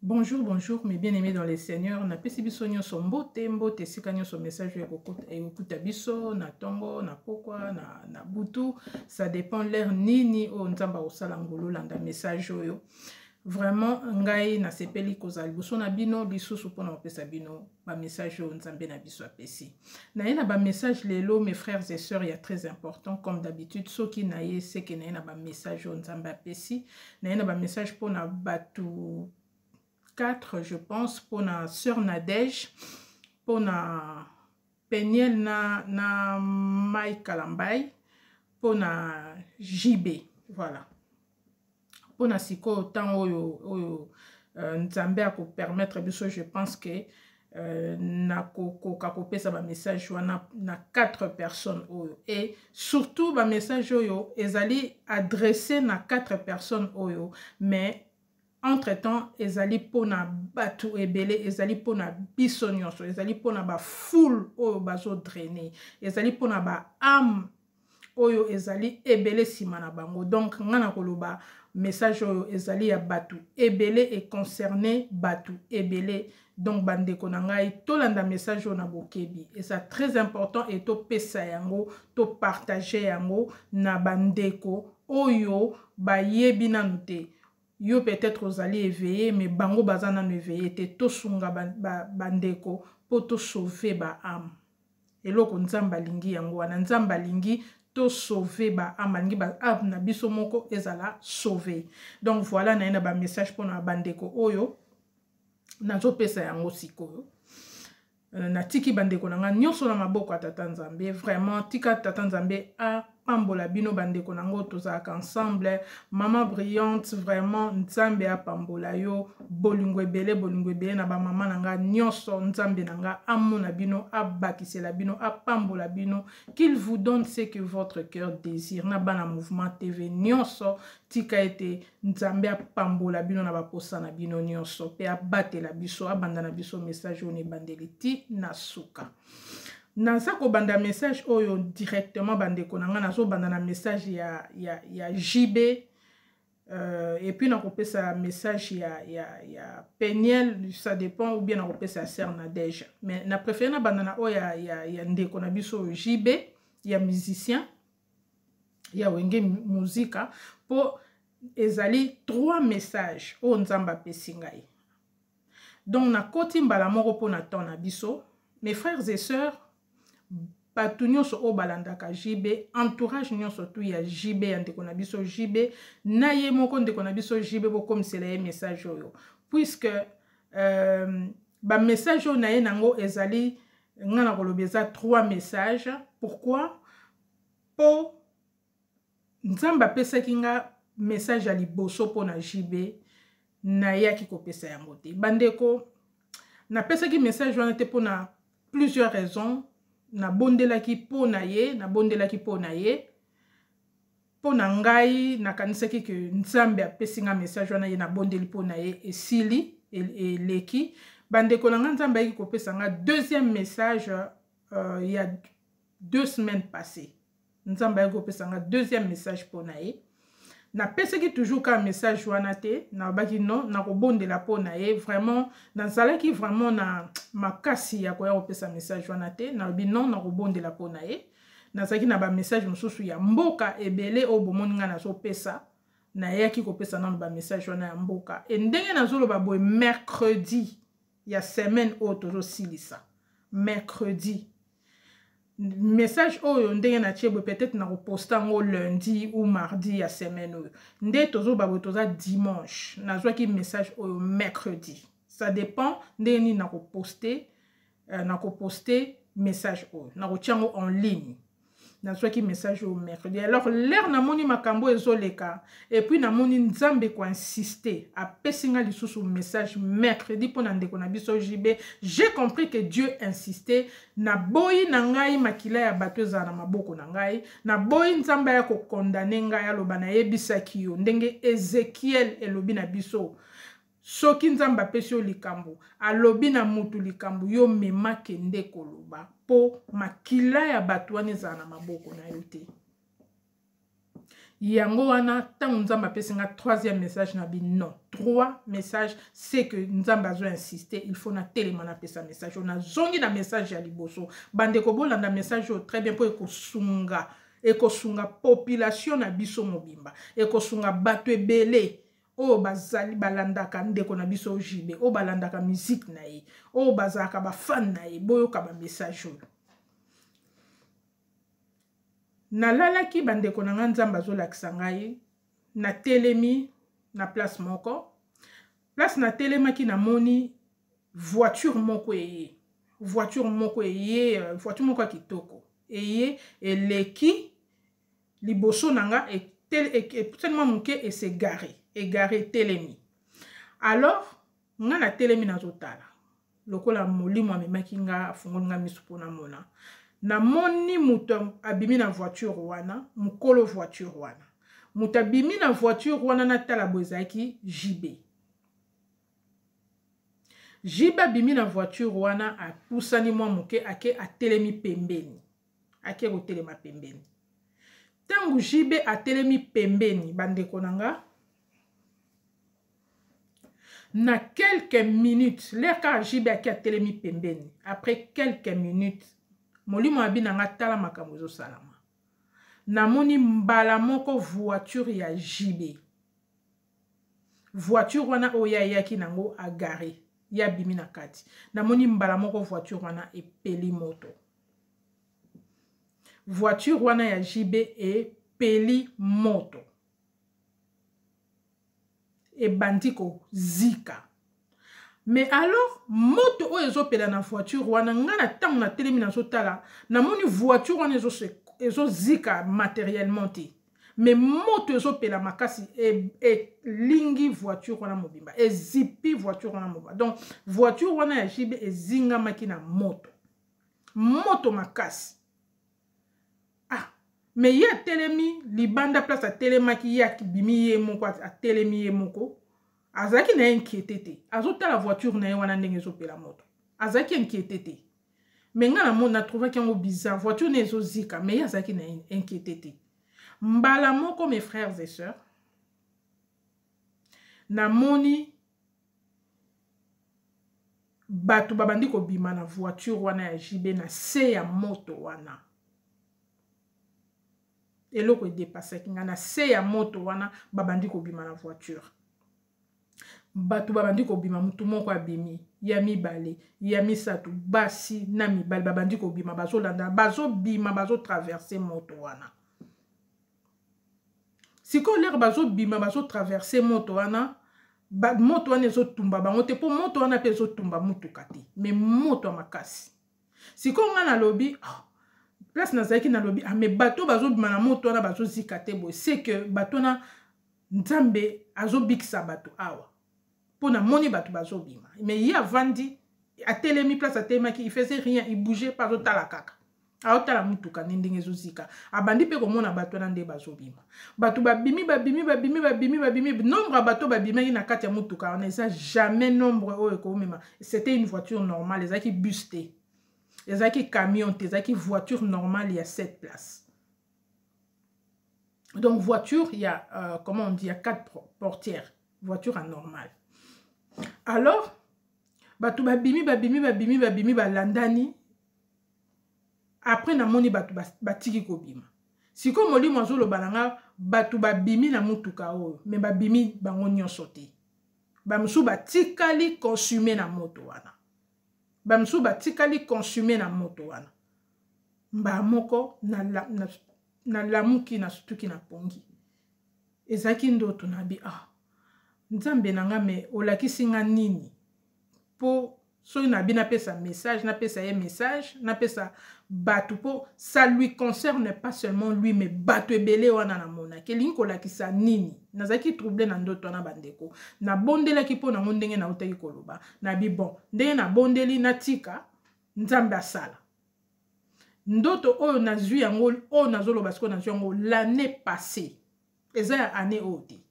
Bonjour, bonjour, mes bien-aimés dans les seigneurs. Na pesi biso nyonso mbote mbote sika nyonso message ekokuta biso na tongo na pokwa na butu. Ça dépend l'air nini o nzamba osala ngulu landa message oyo. Vraiment ngai na sepeli kozali liboso na bino lisusu mpona kopesa bino ba message oyo nzambe na biso apesi. Na ye na ba message lelo mes frères et sœurs, il y a très important comme d'habitude soki na ye seke na ye na ba message oyo nzambe apesi. Na ye na ba message mpona batu 4, je pense, pour na sœur Nadège, pour na Peniel na Mai Kalambay, pour na JB, voilà. Pour na siko temps oyo nzambe a ko permettre biso, je pense que na kopesa ba message wana na 4 personnes oyo, et surtout ba message oyo ezali adressé na 4 personnes oyo, mais entre-temps, ezali pona batu ebele, ezali pona biso nyonso, ezali pona ba foule oyo bazo drainer, ezali pona ba âme oyo ezali ebele sima na bango. Donc ngana koloba message oyo ezali ya batu ebele et concerné batu ebele. Donc bandeko na ngai tolanda message oyo na bokebi. Et ça très important et to pesa yango, to partager yango na bandeko oyo ba yebi nanu te. Yo peut-être ozali éveillé, mais bango bazana no éveillé te to sunga bandeko po to sauver ba âme. Eloko nzamba lingi yango wana nzamba lingi to sauver ba âme, lingi ba âme na biso moko ezala sauver. Donc voilà na ba message pour na bandeko oyo nazo pesa yango sikoyo. Na tiki bandeko na nga nyonso na maboko ya tata nzambe, vraiment tika tata nzambe a pambola bino bandeko nango tozalaka ensemble. Maman brillante, vraiment nzambe a pambola yo bolingo ebele na ba mama nanga nyonso, nzambe nanga amona bino, abakisela bino, a pambola bino, qu'il vous donne ce que votre cœur désire. Na bana mouvement TV nyonso tika ete nzambe a pambola bino na baposa na bino nyonso, pe abatela biso, abanda na biso message one bandeli ti na suka. Naza ko banda message oyo directement bandeko nanga nazo banda na message ya JB, et puis na kopesa message ya Peniel, ça dépend, ou bien na kopesa sœur Nadège. Mais na préféré na banda na oyo ya ndeko na biso JB, ya musicien ya wenge muzika, po ezali 3 messages o nzamba pesi ngai. Donc na koti mbala moko po na temps na biso, mes frères et sœurs, batu nyonso o balandaka JB, entourage nyonso tu ya JB, ya ndeko na biso JB, na ye moko ndeko na biso JB bo komisela ye message oyo. Puisque ba message oyo na ye nango ezali ngana kolobeza 3 messages. Pourquoi? Po nzamba pesaki nga message ya liboso po na JB, na yaki kopesa yango te. Bandeko, na pesaki message wana te po na plusieurs raisons. Na bondelaki po na ye, na bondelaki po na ye, po na ngai na kanisaki ke nzambe apesi nga message wana ye na bondeli po na ye esili eleki. Bandeko na nga nzambe ayaki kopesa nga deuxième message il y a 2 semaines passées. Nzambe ayaki kopesa nga deuxième message po na ye. Na pesaki toujours ka message wana te, na baki non, na kobondela po na ye, vraiment, na zalaki vraiment na makasi ya koya kopesa message wana te, na bi non, na kobondela po na ye. Na zalaki na ba message mosusu ya mboka ebele o bomoni nga na zo pesa, na yaki kopesa na ba message wana ya mboka. Et ndenge na zolo ba boy mercredi ya semaine o tozo silisa. Mercredi. Message oyo ndenge na tiebo peut-être na reposta ngo lundi ou mardi ya semaine oyo. Nde tozo babo toza dimanche. Na zwaki message oyo mercredi. Ça dépend ndenge ni na poster message oyo. Na tiango en ligne. Na zwaki message oyo mercredi. Alors l'air na moni makambo ezoleka, et puis na moni nzambe ko insister a pesinga lisusu message mercredi pour na ndeko na biso JB. J'ai compris que Dieu insistait na boyi na ngai makila ya bato ezala na maboko na ngai, na boyi nzambe ya ko condamner ngai aloba na yebisaki yo ndenge Ezekiel elobi na biso. Soki nzamba apesi yo likambo, alobi na mutu likambo, yo mema kende koloba po makila ya bato wana ezala na maboko na yo te. yango wana tango nzambe apesinga troisième message na bi non 3 messages c'est que nzambe azo insister il faut na telema na pesa message on a zongi na message ya liboso bande ko bolanda message o très bien po ekosunga population na biso mobimba ekosunga bato ebele o bazali balandaka ndeko na biso jibe o balandaka musique na ye o bazaka ba fan na ye boyoka ba message o nalalaki bandeko na nga nzambe azolakisa ngai na telemi na place moko place na telemaki namoni voiture moko ya kitoko eye eleki liboso na nga tellement moke egare telemi alors nga na telemi nazotala lokola molimo amemaki nga afungoli nga miso mpona mona namoni muto abimi na voiture wana mukolo voiture wana muto abimi na voiture wana natala bozaki jibe abimi na voiture wana apusani mwa moke ake atelemi pembeni ake kotelema pembeni tangu jibe atelemi pembeni bandeko nanga na quelques minutes leka jibe ake atelemi pembeni après quelques minutes molimo abina nga tala makambo ezosalama namoni mbala moko voiture ya jibe voiture wana oyo ayaki nango agare ya bimi na kati namoni mbala moko voiture wana epeli moto voiture wana ya jibe epeli moto ebandi kozika mais alors moto oyo ezopela na voiture wana nga na ntango na telemi nazotala namoni voiture wana ezozika matériellement te mais moto ezopela makasi elingi voiture wana mobimba ezipi voiture wana mobimba donc voiture wana ya jibe ezingamaki na moto makasi mais ye atelemi libanda place atelemaki ye akibimi ye moko atelemi ye moko azalaki na inquiété te azotala voiture na ye wana ndenge ezopela moto azalaki inquiété te mais nga na trouvaki yango bizarre voiture na ezozika mais ye azalaki na inquiété te mbala moko mes frères et sœurs namoni bato babandi kobima na voiture wana ya jibe na se ya moto wana eloko edepasaki nga na se ya moto wana babandi kobima na voiture bato babandi kobima mutu moko abimi ya mibale ya misato basi na mibale babandi kobima bazolanda bazobima bazotraverse moto wana sikoyo lere bazobima bazotraverse moto wana moto wana ezotumba bango te mpo moto wana mpe ezotumba mutuka te me moto ya makasi sikoyo nga nalobi place nazalaki nalobi me bato bazobima na moto wana bazozika te boye c'est que bato wana nzambe azobikisa bato awa mpo namoni bato bazobima mais ye avandi atelemi place atelemaki il faisait rien il bougeait pas azotala kaka aotala mutuka ne ndenge ezozika abandi mpe komona bato wana nde bazobima bato babimi nombre ya bato babimaki na kati ya mutuka wana eza jamais nombre oyo ekomema c'était une voiture normale ezalaki bus te ezalaki camion te ezalaki voiture normale ya 7 places donc voiture il y a comment on dit il y a 4 portières voiture anormale alors bato babimi balandani après namoni bato batiki kobima siko molimo azoloba nanga bato babimi na mutuka oyo me babimi bango nyonso te bamusu batikali consumer na moto wana bamusu batikali consumer na moto wana mba moko na lamuki na sutuki na pongi ezaki ndoto nabi nzambe nanga me olakisi nga nini po soki nabi napesa message napesa ye message napesa bato po ça lui concerne pas seulement lui mais bato ebele wana na mona kelingi kolakisa nini nazaki troublé na ndoto wana bandeko na bondelaki po nango ndenge na utaki koloba nabi bon ndenge na bondeli natika nzambe asala ndoto oyo nazwi yango oyo nazoloba siko nazwi yango l'année passée eza ya année oyo te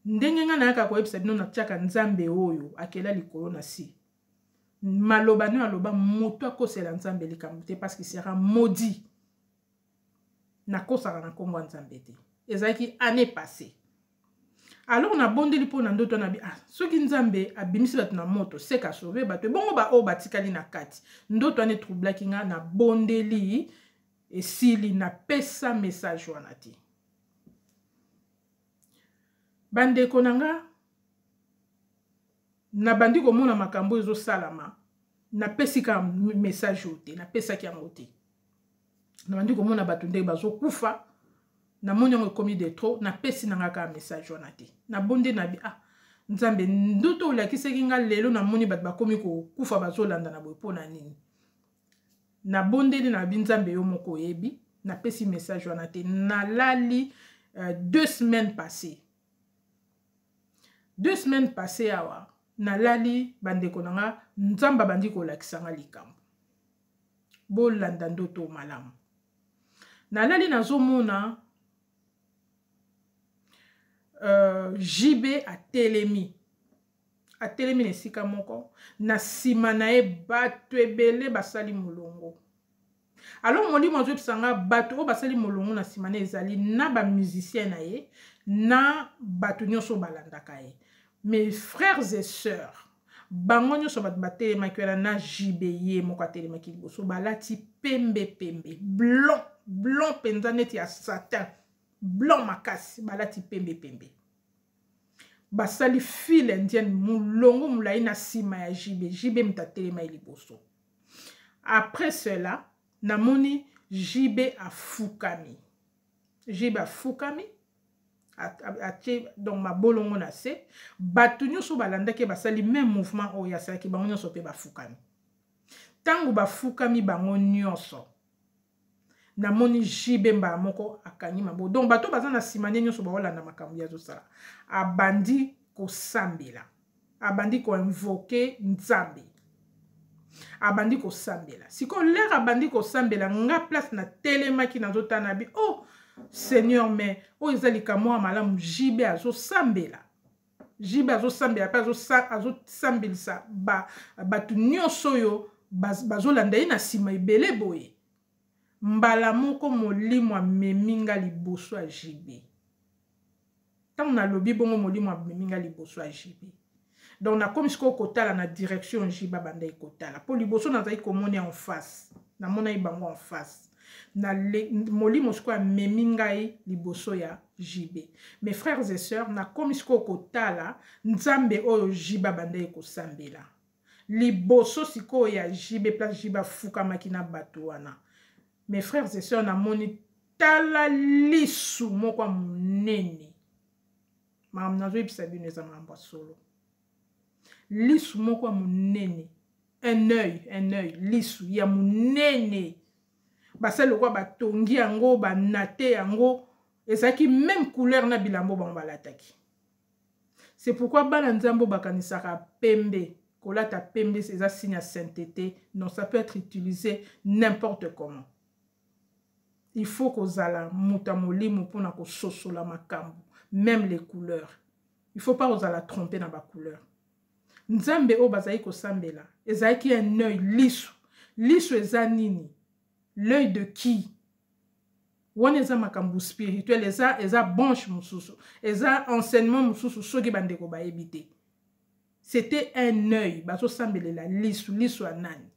ndenge nga nayaka koyebisa bino natiaka nzambe oyo akela likolo na si maloba no aloba moto akosela nzambe likambo te parce qu'il sera maudit nakosaka na kombo ya nzambe te ezalaki année passée. Alors na bondeli po na ndoto na bi soki nzambe abimisi bato na moto seka sauver bato bongo ba o batikali na kati ndoto ane troublaki nga na bondeli esili na pesa message wana te. Bandeko nanga na bandi komona makambo ezo salama na pesika message ote na pesaki yango te. Na bandi komona bato ndenge bazo kufa na moni yango ekomi de trop na pesi nanga ka message wana te. Na bonde na bi nzambe ndoto olakisaki nga lelo na moni bato bakomi kokufa bazolanda na boye mpo na nini. Na bondeli na bi nzambe yo moko oyebi na pesi message wana te. Nalali 2 semaines passées. 2 semaines passées awa nalali bandeko nanga nzamba bandi kolakisa nga likambo. Bolanda ndoto malamu. Nalali nazomona JB atelemi nesika moko na sima na ye bato ebele basali molongo. Alors molimo azopesa nga bato o basali molongo na sima na ezali na ba musicien na ye na bato nyonso balandaka ye. Mes frères et sœurs bango nyonso bato batelemaki wana na JB ye moko atelemaki liboso balati pembe blanc penza neti ya satan blanc makasi balati pembe basali file indienne mulongo mulai na sima ya JB mtatelema liboso. Après cela namoni JB afukami donc mabolongo na se bato nyonso balandaki basali même mouvement oyo asalaki bango nyonso pe bafukami. Tango bafukami bango nyonso namoni JB mba moko akangi mabo. Donc bato baza na simane nyonso baolanda makambo ya zosala abandi kosambela abandi ko invoquer nzambe abandi kosambela siko lera abandi kosambela nga place na telemaki nazotana bi Seigneur mais ezali kamwa malamu JB azosambela pe azosambelisa bato nyonso oyo bazolanda ye na sima ebele boye. Mbala moko molimo ameminga liboso ya JB. Tango na lobi bongo molimo ameminga liboso ya JB. Donc na komi siko kotala na direction JB banda ekotala. Po liboso nazali komoni en face. Na mona ibango en face. Na molimo siko ameminga liboso ya JB. Mes frères et sœurs na komi siko kotala nzambe oyo JB banda ekosambela. Liboso siko ya JB place JB fukamaki na bato wana. Mes frères et sœurs na moni tala lisu moko munene. Mam nazo yebisa bino eza mambo solo. Lisu moko munene. Un œil lisu ya munene. Basalo kwa batongi yango banate yango ezaki même couleur na bilambo balataki. C'est pourquoi bana nzambo bakanisaka pembe. Kolata pembe c'est un signe à sainteté. Non, ça peut être utilisé n'importe comment. Il faut kozala mutamolimu pona ko sosola makambo, même les couleurs. Il faut pas ozala tromper dans ba couleur. Nzambe o bazai ko sambela, ezaki un œil lisu. Lisu ezanini? L'œil de qui? Wana eza makambo spirituel, eza branche mususu, eza enseignement mususu soki bandeko ba ebité. C'était un œil, bazo sambelela lisu anani.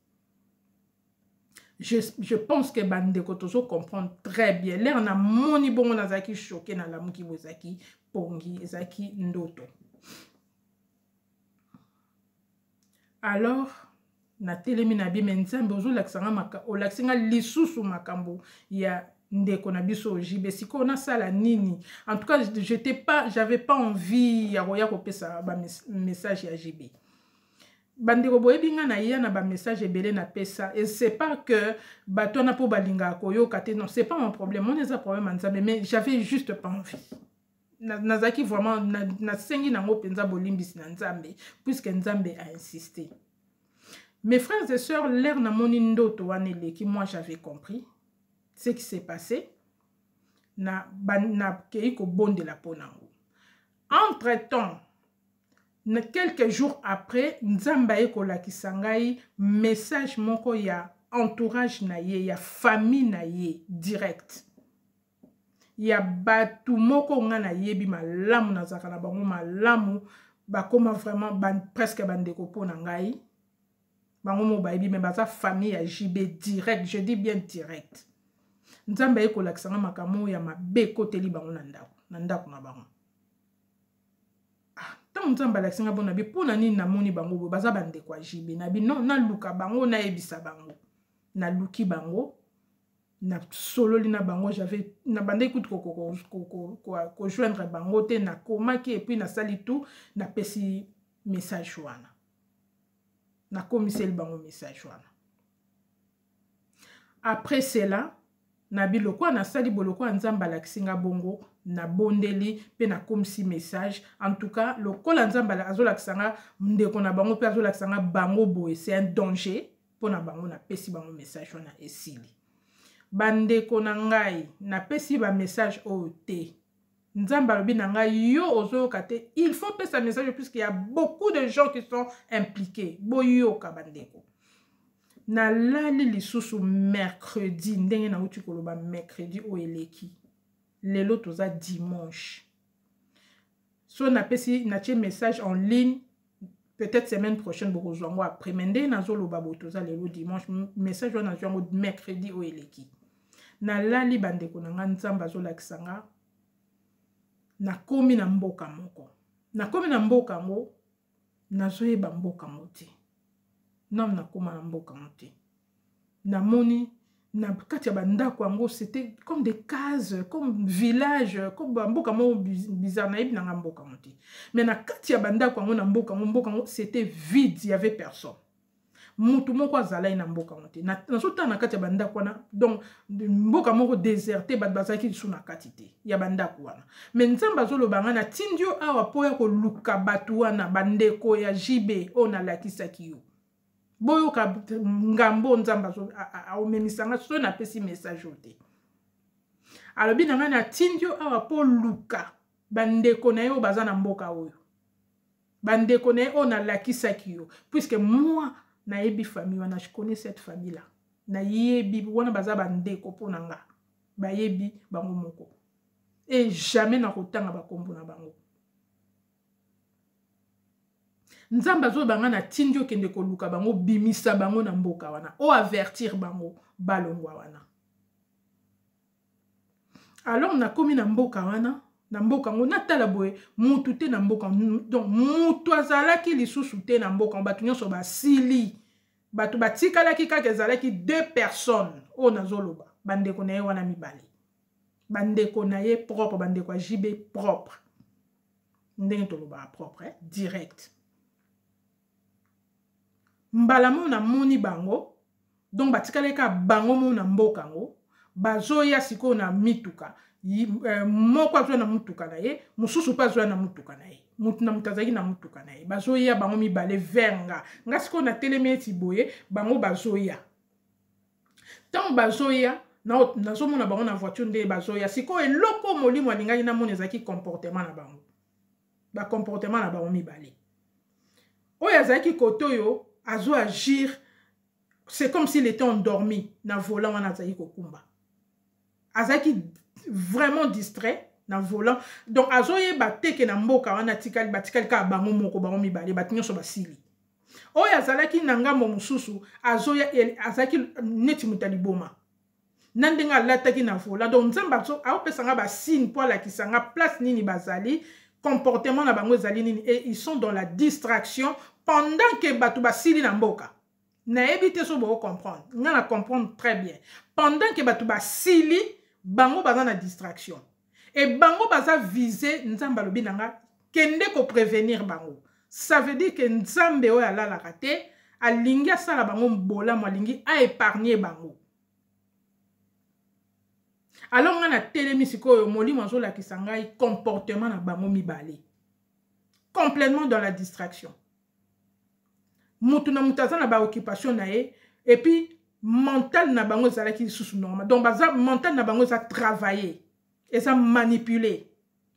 Je pense que bandeko tozo comprendre très bien. L'air na moni bongo nazaki choqué na lamu ki bozaki pongi ezaki ndoto. Alors na telemi na bi menzambe ozo laksanga maka o laksinga lisusu makambo ya ndeko na biso JB siko na sala nini. En tout cas j'avais pas envie ya roya ko pesa ba message ya JB. Bandeko boyebi nga na ya na ba message ebele na pesa et c'est pas que bato na po balinga koyo kate non c'est pas mon problème on a problème nzambe mais j'avais juste pas envie nazaki vraiment na sengi nango penza bolimbisi na nzambe puisque nzambe a insisté. Mes frères et sœurs l'air na moni ndoto wanele qui moi j'avais compris ce qui s'est passé na keiko bonde la ponango. Entre-temps quelques jours après, nzamba ekolakisa ngai message moko ya entourage na ye, ya famille na ye direct. ya batu moko nga na yebi malamu nazaka na bango malamu bakoma vraiment presque bandeko po na ngai bango mo bayebi me baza famille ya JB direct, je dis bien direct. Nzambe ekolakisa nga makambo ya mabe koteli bango na ndako na bango. Tant nzambe alakisa nga bona bi pona nini namoni bango bo baza bandeko ya JB na bi non na luka bango na yebisa bango na luki bango na sololi na bango j'avais na bande écoute ko joindre bango te na komaki et puis na sali tout na pesi message wana na komiseli bango message wana. Après cela na biloko na sali boloko nzamba lakisinga bongo na bondeli pe na komisi message en tout cas lokola nzamba azolakisanga ndeko na bango pe azolakisanga bango boye c'est un danger pona bango na pesi bango message wana esili. Bandeko na ngai na pesi ba message oyo te nzamba lobi na ngai yo ozoyoka te, il faut pesa message puisqu'il y a beaucoup de gens qui sont impliqués boyoka bandeko. Na lali lisusu mercredi ndenge na uti koloba mercredi o eleki lelo toza dimanche so na pesi na tie message en ligne peut-être semaine prochaine bokozwango après mende na zoloba botoza lelo dimanche message wana zwango mercredi o eleki na lali bandeko na nga nzamba zolakisanga na komi na mboka moko na komi na mboka ngo nazoyeba mboka moti non na koma na mboka moti na moni na kati ya bandako yango c'était comme des cases comme village comme mboka mo bizarre na yebi na mboka moti mais na kati ya bandako yango na mboka ngo c'était vide, il y avait personne mutu moko azalai na mboka moti na sota na kati ya bandako wana donc mboka moko déserté bat bazaki sous na kati te ya bandako wana mais nzamba zoloba nga na tindio awa po ya ko luka batu wana bandeko ya JB ona lakisaki yo boyo ka ngambo nzamba zo aomemisanga so na pesi message ote alobi na nga na tindio awa po luka bandeko na yo baza na mboka oyo bandeko na yo ona lakisaki yo puisque moi na yebi famille wana je connais cette famille là na yebi wana baza bandeko po na nga ba yebi bango moko et jamais na kotanga bakombo na bango. Nzamba zo banga na tindio kende ko luka bango bimisa bango na mboka wana o avertir bango balongwa wana. Alors na komi na mboka wana na mboka ngo natala boye mutu te na mboka donc mutu azalaki lisusu te na mboka batu nyonso basili batu batikalaki kaka ezalaki 2 personnes o nazoloba bandeko na ye wana mibale bandeko na ye propre bandeko ya JB propre ndenge toloba propre direct mbala mo na moni bango donc batikaleka bango mo na mboka ngo bazoya siko na mituka moko azwa na mutuka na ye mususu pa azwa na mutuka na ye mutu na mutazaki na mutuka na ye bazoya bango mibale venga nga siko na telemeti boye bango bazoya tant bazoya nazomona bango na voiture nde bazoya siko eloko molimo alingaki na mona ezaki comportement na bango ba comportement na bango mibale oyo azaki koto yo azo agir c'est comme s'il était endormi na volant wana azaki kokumba azaki vraiment distrait na volant donc azoye bateke na mboka wana tikali batikali ka bango moko bango mibale batinyo so basili oyo azalaki na ngambo mususu azoya azaki neti mutaliboma nandenga lataki na volant donc nzamba so aopesanga ba signe pour la kisanga place nini bazali comportement na bango ezali nini et ils sont dans la distraction pendant que batu basili na mboka na ebité so bo comprendre nga na comprendre très bien pendant que batu basili bango baza na distraction et bango baza viser nzamba lobi nanga kende ko prévenir bango ça veut dire que nzambe oyo alalaka te alingi asala bango mbola mo alingi a épargner bango. Alors nga na telemi sikoyo molimo azolakisa ngai comportement na bango mibale complètement dans la distraction mutu na mutaza na ba occupation na ye et puis mental na bango ezalaki sous normal donc baza mental na bango za travailler et ça manipuler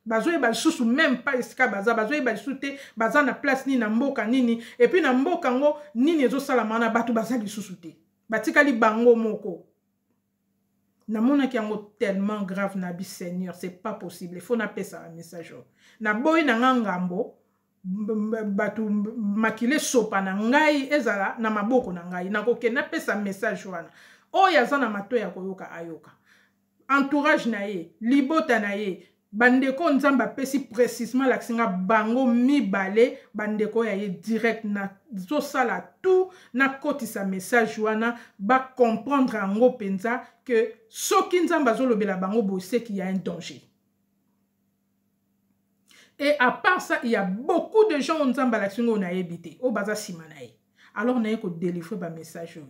bazoye ba sous même pas esika baza bazoye ba sous te baza na place ni na mboka nini et puis na mboka ngo nini ezo sala mana batu baza lisusu te batikali bango moko Namona ki yango tellement grave na bi Seigneur, c'est pas possible. Il faut na pesa un message. Na boy na ngambo batu makile sopa na ngai ezala na maboko na ngai. Na koke na pesa message wana. Oyo aza na mato ya koyoka ayoka. Entourage na ye, libota na ye, bandeko nzamba pesi précisément laksinga bango mibale, bandeko ya ye direct na zo sala tout na kotisa message wana ba comprendre ango penza que soki nzamba zo lobela bango bo c'est qu'il y a un danger. Et à part ça, il y a beaucoup de gens nzamba laksinga na yebite, o baza simanaye. Alors na ye ko délivrer ba message.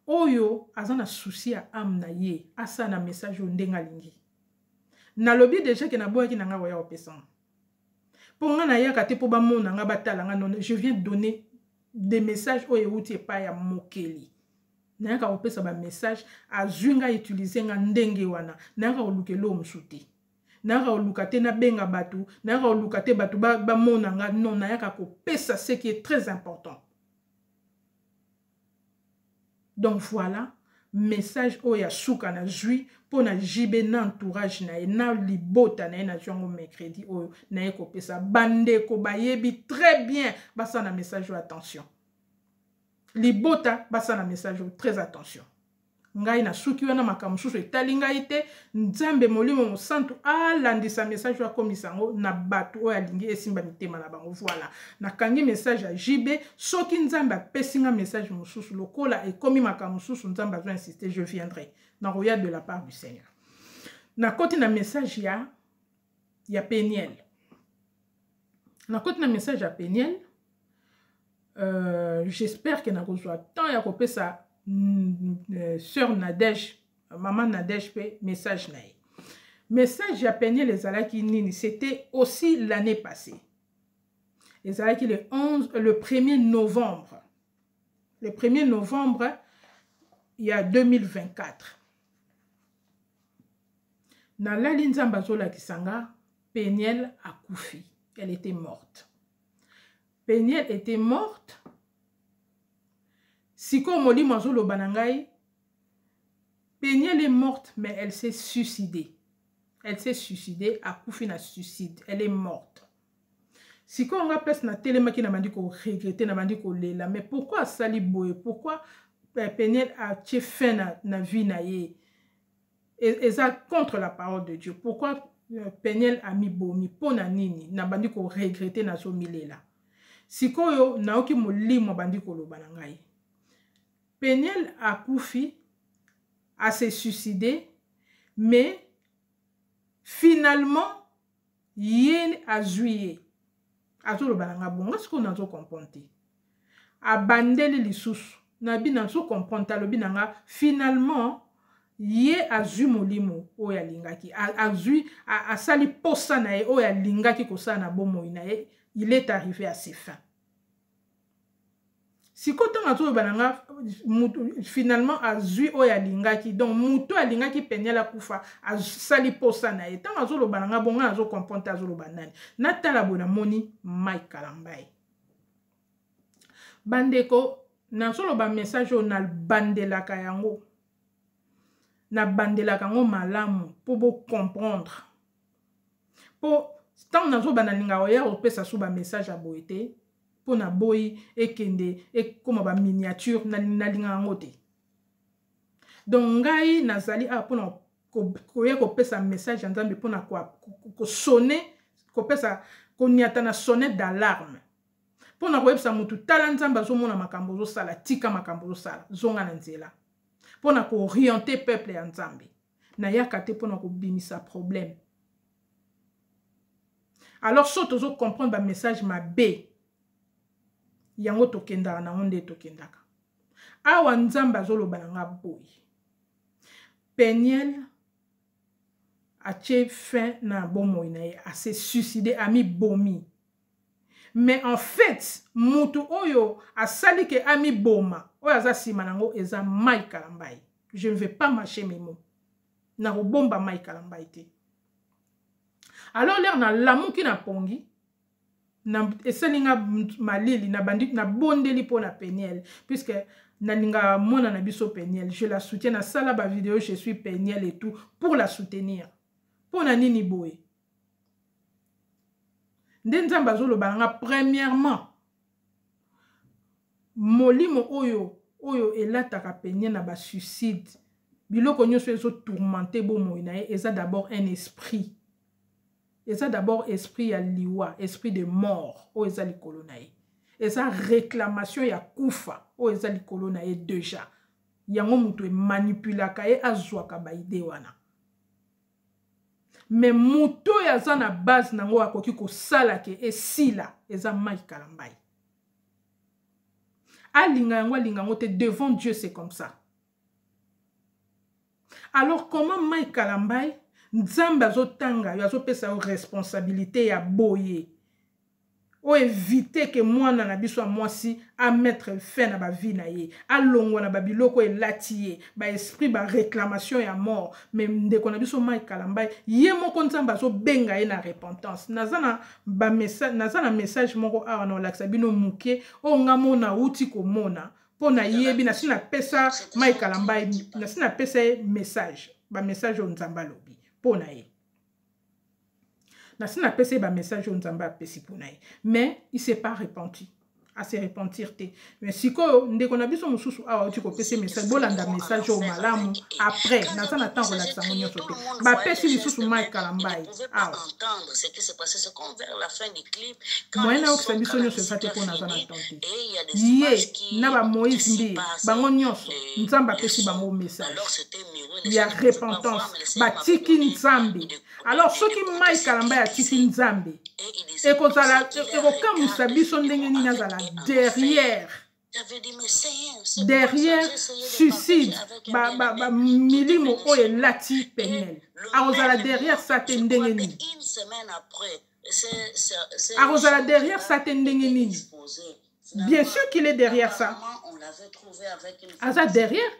Oyo azana souci à âme na ye, asa na message ndenga lingi. Na lobi déjà que na boya ki nanga waya opesan. Pour nga na yaka te po ba mona nga batala nga non, je viens donner des messages oyo uti pa ya mokeli. Na yaka opesa ba message azunga utiliser nga ndenge wana. Na yaka olukelo msuti. Na yaka olukate na benga batu, na yaka olukate batu ba mona nga non, na yaka kopesa ce qui est très important. Donc voilà, message oya souka na jui pour na jibe na entourage na libota na jongo mercredi oyo na ko pesa bande ko bayebi très bien basa na message attention. Libota basa na message très attention. Ngai na suki wana makamususu etali ngai te nzambe molimo mosantu alandisa message wa komisango na batu oyo alingi esimba mitema na bango. Voilà, na kangi message a jibe soki nzambe apesinga message mosusu lokola ekomi makamususu nzambe azo insister, je viendrai na roya de la part du Seigneur. Na koti na message ya Peniel. Na koti na message ya Peniel, j'espère que na kozwa temps ya kopesa sœur Nadège, maman Nadège pe message naï. Message ya Peniel les alaki nini, c'était aussi l'année passée. Les alaki le 1er novembre. Le 1er novembre, il y a 2024. Na la linzamba zola kisanga, Peniel a koufi. Elle était morte. Peniel était morte. Siko moli mazolo banangai, Peniel est morte, mais elle s'est suicidée. Elle s'est suicidée, a koufi na suicide. Elle est morte. Siko on a place na téléma qui n'a pas dit qu'on regrettait, n'a pas dit qu'on l'est là. Mais pourquoi Sali Boye? Pourquoi Peniel a tué fin na vie na ye? Et ça contre la parole de Dieu. Pourquoi Peniel a mis bomi? Pona nini? N'a pas dit qu'on regrettait na so mille là. Siko yo naoki moli mo bandi ko lo banangai. Peniel a koufi, a se suicidé, mais finalement, yen a juillet. A tout le balanga bon, est-ce qu'on a tout compris? A bandeli li sous, nabi n'a tout compris, finalement, yen a ju molimo, o ya lingaki, a sali posa na ye, o ya lingaki kosa na bomo inaye, il est arrivé à ses fins. Si quand on a trouvé bananga finalement a zui oya lingaki donc muto a lingaki Peniel a kufa a sali posa na ye tant azolo bananga bonga azo comprendre azolo banani na tala bona moni Mike Kalambai bandeko na solo ba message na bandela kayango na bandela kango malamu pour bo comprendre pour tant nazo bananinga oya opesa sous ba message a boité pour na boy et kende et comme ba miniature na linga ngote donc ngai nazali a pour na ko pesa message nzambe pour na ko sonner ko pesa ko nyata na sonnette d'alarme pour na ko pesa mutu tala nzamba zo mona makambo zo sala tika makambo zo sala zonga na nzela pour na ko orienter peuple ya nzambe na yakate pour na ko bimisa problème. Alors soto zo comprendre ba message ma b yango tokenda na onde tokendaka awa nzamba zoloba nga boy Peniel a tué fin na bomo inaye a se suicidé a mi bomi mais en fait mutu oyo a sali ke ami boma oyo aza sima nango eza Mike Kalambai. Je ne vais pas mâcher mes mots na bomba Mike Kalambai te. Alors l'air na lamu ki na pongi na eselinga malili na bandi na bondeli po na Peniel puisque nalinga mona na biso Peniel, je la soutiens na sala ba vidéo, je suis Peniel et tout pour la soutenir. Pour na nini boye. Nzambe azoloba nga premièrement molimo oyo elataka Peniel na ba suicide. Biloko nyonso ezo tourmenter bo moina eza d'abord un esprit. Eza d'abord esprit ya liwa, esprit de mort o eza likolo na ye. Eza réclamation ya kufa o eza likolo na ye déjà. Yango mutu manipulaka ye azwaka ba ide wana. Mais muto ya za na base nango akoki ko sala ke esila eza Mike Kalambai. Alinga yango alinga ngote devant Dieu c'est comme ça. Alors comment Mike Kalambai Nzambe azotanga yo azopesa yo responsabilité ya boye o éviter que mwana na biso mwasi a mettre fin na ba vie na ye alongwa na babiloko elati ba esprit ba réclamation ya mort mais ndeko na biso Mike Kalambai ye moko Nzambe azobenga ye na repentance nazana ba message nazana message moko awa na laksa bino muke o ngamona uti ko mona pona yebi na sina pesa Mike Kalambai na sina pesa message ba message o Nzamba lobi pona ye na sina pesa ba message o Nzamba pesi pona ye mais il s'est pas repenti à se repentir te mais siko ndeko na biso mususu awa uti ko pesa message bolanda message o malamu après na sana temps relaxa monyo sote ba pesi lisusu Mike Kalambai awa ce qui s'est passé c'est qu'on vers la fin du clip moi na oksa biso nyonso esate pona za na tante ye na ba Moïse mbi bango nyonso Nzamba pesi bango message il y a repentance ba tiki Nzambe alors ce qui Mike Kalambai a tiki Nzambe et kozala ekokamusa biso ndenge nini azala derrière suicide ba milimo oyo elati Peniel akozala derrière ça te ndenge nini akozala derrière ça te ndenge nini bien sûr qu'il est derrière ça aza derrière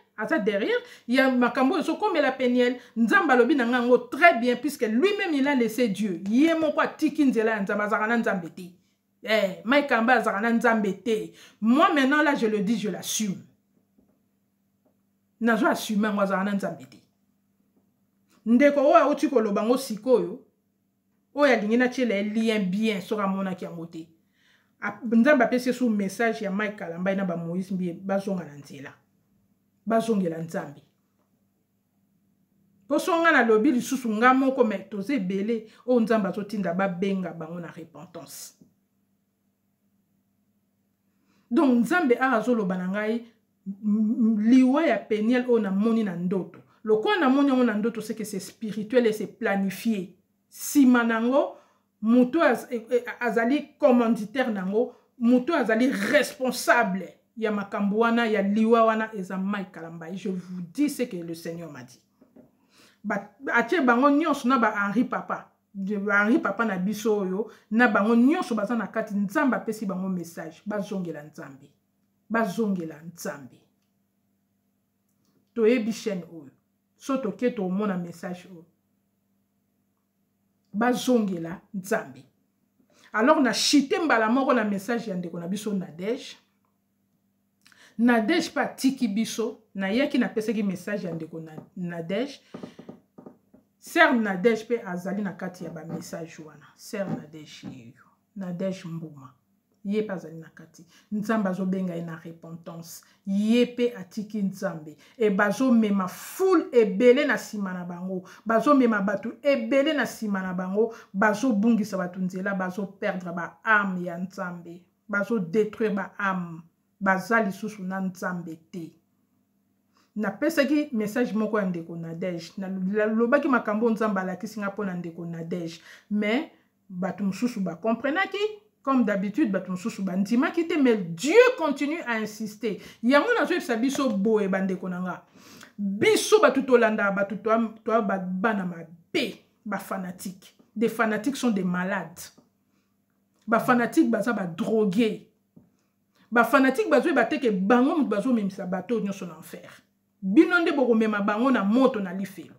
il y a makambo so comme la Peniel Nzamba lobi na ngango très bien puisque lui-même il a laissé Dieu yé moko atiki nzela Nzamba zakana Nzambe te Mike Kalambai zakana Nzambe te moi maintenant là je le dis je l'assume nazo assumer ngo zakana Nzambe te ndeko oyo oti ko loba ngo sikoyo oyo alingi na tiela lien bien soka mona ki yango te Nzamba pesi sous message ya Mike Kalambai na ba Moïse mbi bazonga na nzela bazongela Nzambe posonga na lobi lisusu nga moko me toze belé o Nzamba azotinda babenga bango na repentance donc Nzambe azoloba na ngai liwa ya Peniel o na moni na ndoto loko na moni na ndoto c'est que c'est spirituel et c'est planifié sima nango muto azali commanditaire nango muto azali responsable ya makambo wana ya liwa wana eza Mike Kalambai. Je vous dis ce que le Seigneur m'a dit. Atie bango nyonso na ba Henri Papa na biso oyo na bango nyonso baza na kati Nzamba pesi bango message bazongela Nzambe toyebi chaîne oyo so toke to mona message oyo bazongela Nzambe. Alors na chité mbala moko na message ya ndeko na biso Nadej pa tiki biso na yaki na peseki message ya ndeko Nadej Sœur Nadej pe azali na kati ya ba message wana Sœur Nadej Mbuma ye pa azali na kati Nzambe azobenga na repentance ye pe atiki Nzambe e bazo mema full ebele na sima na bango bazo mema batu ebele na sima na bango bazo bungisa batu nzela bazo perdre ba âme ya Nzambe bazo détruire ba âme bazali susu na Nzambe te na pesaki message moko ya ndeko Nadej na lobaki makambo Nzambe alakisi nga pona ndeko Nadej mais batu mususu ba comprenaki comme d'habitude batu mususu ba ndimaki te mais Dieu continue à insister yango nazo yebisa biso boye bandeko nanga biso batu tolanda batu to bana mabe ba fanatiques. Des fanatiques sont des malades ba fanatiques baza ba drogués ba fanatique bazo bateke bango mutu bazo memisa bato nyonso na enfer bino nde boko mema bango na moto na lifelo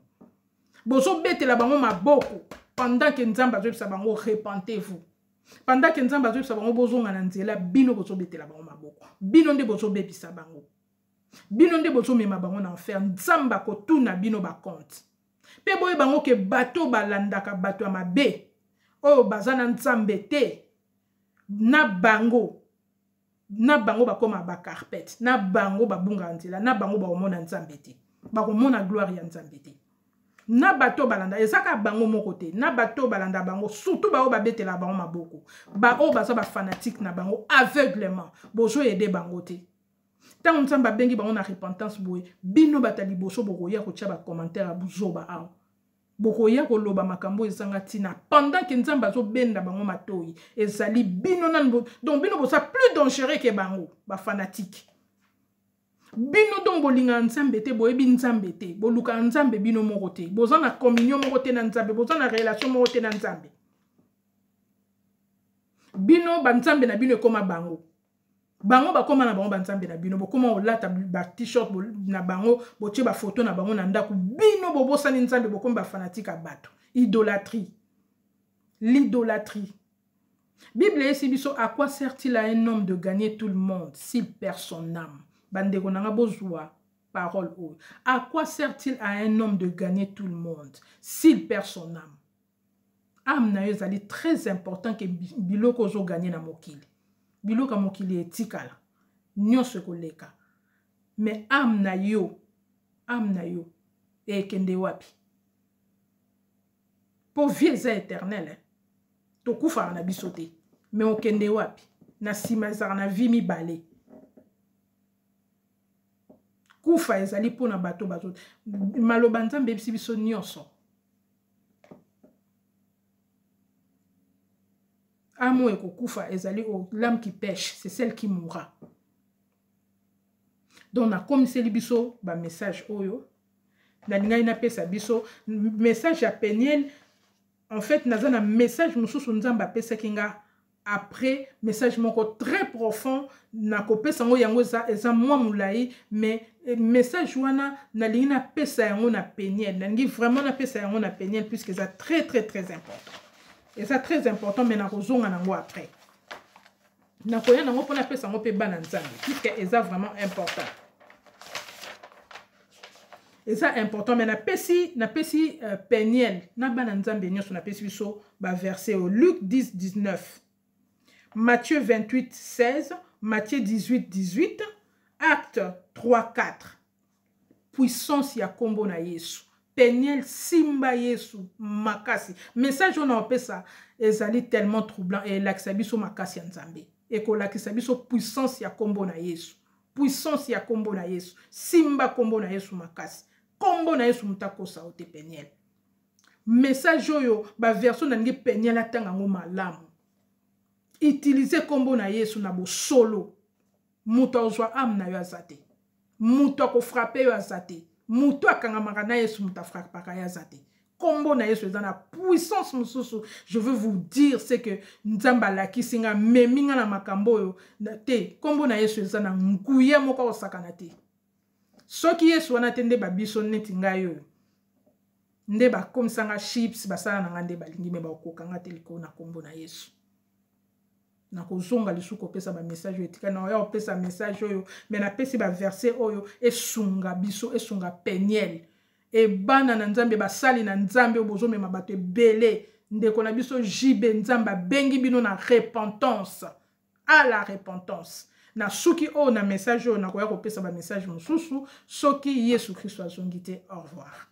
bozo betela bango maboko pendant que Nzamba bazo bisa bango repentez-vous pendant que Nzamba bazo bisa bango bozonga na nzela bino bozo betela bango maboko bino nde bozo bebisa bango bino nde bozomema bango na enfer nzambe akotuna bino bakonte mpe boyeba bango ke bato balandaka bato ya mabe oyo baza na nzambe te na bango bakoma bacarpete na bango babunga nzela na bango bakomona nzambe te bakomona gloire ya nzambe te na bato balanda ezaka bango moko te na bato balanda bango surtout bao babetela bango maboko bao baza bafanatique na bango aveuglement bozoyede bango te ntango nzambe abengi bango na repentance boye bino bata liboso bokoya kotia bacommentaire ya buzoba awa bokoya koloba makambo ezanga ntina pendant ke nzambe azobenda bango matoi ezali bino nani donc bino boza plus dangereux ke bango bafanatique bino donc bolinga nzambe te boyebi nzambe te boluka nzambe bino moko te boza na communion moko te na nzambe boza na relation moko te na nzambe bino banzambe na bino ekoma bango bakoma na bango banzambe na bino bokoma olata ba t-shirt na bango botie ba photo na bango na ndako bino bobosani nzambe bokomi ba fanatique ya bato idolâtrie l'idolâtrie. Bible esi biso à quoi sert-il à un homme de gagner tout le monde s'il perd son âme? Bandeko nanga bozwa parole ou. À quoi sert-il à un homme de gagner tout le monde s'il perd son âme? Âme na yo ezali très important que biloko ozo gagner na mokili. Biloko mokili etikala. Nyonso koleka. Mais âme na yo ekende wapi? Po vie eza éternel. Tokufa na biso te. Mais okende wapi? Na sima ezala na vie mibale. Kufa ezali pona bato bazo. Maloba nzambe ebisi biso nyonso. Amo eko kufa ezali l'âme qui pêche, c'est celle qui mourra. Donc na komiseli biso ba message oyo. Na linga ina pesa biso message ya Peniel. En fait naza na message mususu nzamba pesa kinga après message moko très profond na kopesa ngo yango eza mwa mulai mais message wana na lingi na pesa yango na Peniel. Na lingi vraiment na pesa yango na Peniel puisque c'est très très très important. Et ça très important mais na kozonga nango après. Na koya nango pona pesa ngo pe bana nzambe puisque c'est vraiment important. Et ça important mais na pesi Peniel na bana nzambe nyonso na pesi biso ba verset au Luc 10 19, Matthieu 28 16, Matthieu 18 18, Acte 3 4. Puissance ya kombo na Yesu. Peniel simba Yesu makasi. Message on a pesa ezali tellement troublant et lakisa biso makasi ya nzambe. Et ko lakisa biso puissance ya kombo na Yesu. Puissance ya kombo na Yesu. Simba kombo na Yesu makasi. Kombo na Yesu mutakosa ote Peniel. Message oyo ba version na ngi Peniel atanga ngo malamu. Utiliser kombo na Yesu na bo solo. Muto ozwa am na yo azate. Muto ko frapper yo azate. Muto akangamaka na Yesu muta frappaka ya azate. Kombo na Yesu ezana puissance mususu. Je veux vous dire c'est que nzamba lakisi nga meminga na makambo yo te. Kombo na Yesu ezana nguye moko osakana te. Soki Yesu wana tende babiso neti ngayo. Nde ba komsanga chips basala na ngande balingi me ba okokanga teliko na kombo na Yesu. Na kozonga lisuko pesa ba message etika na ya pesa message oyo mais na pesi ba verset oyo esunga biso esunga Peniel e bana na nzambe basali na nzambe obozo mema bato ebele ndeko na biso jibe nzamba bengi bino na repentance à la repentance na suki o na message oyo na koya kopesa ba message mususu soki Yesu Kristo azongi te. Au revoir.